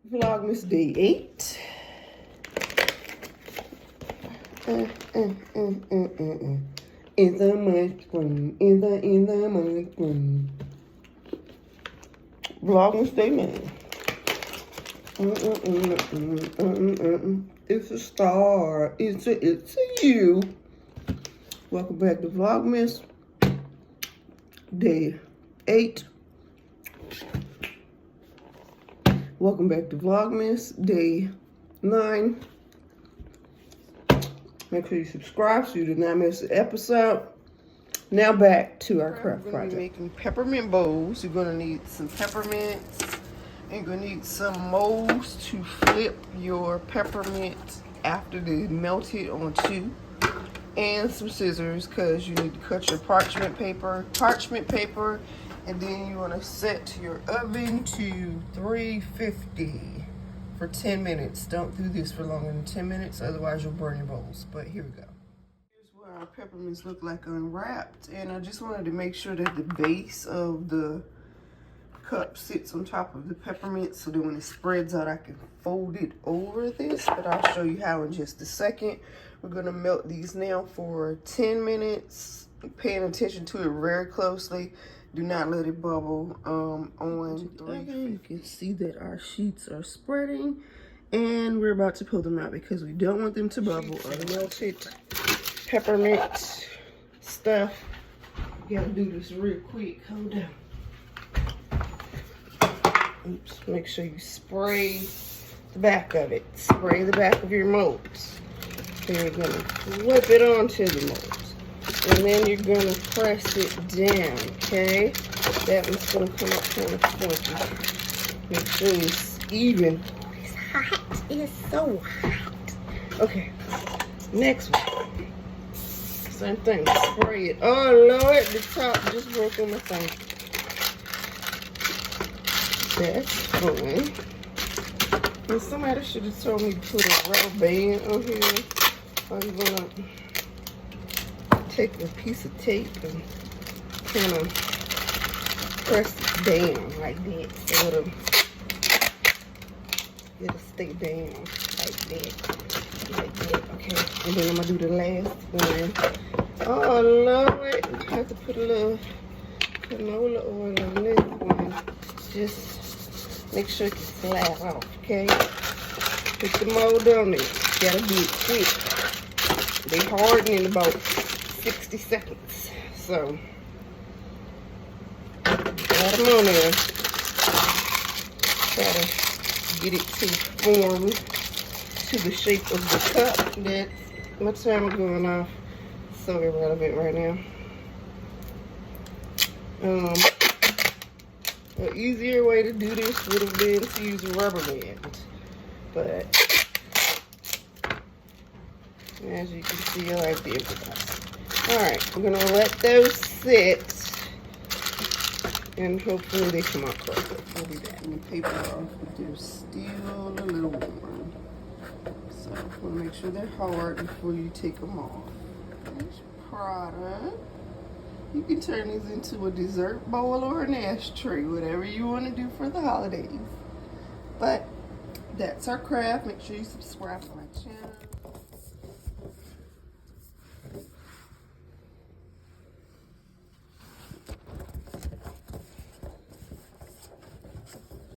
Vlogmas Day 8. In the mushroom, in the mushroom. Vlogmas Day 9. It's a star. It's a you. Welcome back to Vlogmas Day 8. Welcome back to Vlogmas Day 9. Make sure you subscribe so you do not miss an episode. Now back to our craft project. We're going to be making peppermint bowls. You're going to need some peppermints. And you're going to need some molds to flip your peppermint after they melted onto. And some scissors because you need to cut your parchment paper. And then you want to set your oven to 350 for 10 minutes. Don't do this for longer than 10 minutes, otherwise you'll burn your bowls. But here we go. Here's what our peppermints look like unwrapped. And I just wanted to make sure that the base of the cup sits on top of the peppermint so that when it spreads out, I can fold it over this. But I'll show you how in just a second. We're going to melt these now for 10 minutes, paying attention to it very closely. Do not let it bubble on 350. You can see that our sheets are spreading, and we're about to pull them out because we don't want them to bubble or melted peppermint stuff. You gotta do this real quick. Hold on. Oops. Make sure you spray the back of it. Spray the back of your molds. Then you're gonna flip it onto the molds. And then you're gonna press it down, okay? That one's gonna come up kind of funky. Make sure it's even. It's hot. It's so hot. Okay, next one. Same thing. Spray it. Oh Lord, the top just broke on my thing. That's fun. And somebody should have told me to put a rubber band on here. I'm gonna take a piece of tape and kind of press it down like that so it'll stay down like that, okay? And then I'm gonna do the last one. Oh Lord, I have to put a little canola oil on this one. Just make sure it can slide off, okay? Put the mold on it. Gotta do it quick. They harden in about 60 seconds. So, add them on there. Try to get it to form to the shape of the cup. That's my timer going off so irrelevant right now. An easier way to do this would have been to use a rubber band, but as you can see, I like the improvise. Alright, we're gonna let those sit and hopefully they come out correctly. We'll be back. And the paper off, but they're still a little warm. So we'll make sure they're hard before you take them off. There's your product. You can turn these into a dessert bowl or an ashtray, whatever you want to do for the holidays. But that's our craft. Make sure you subscribe to my channel.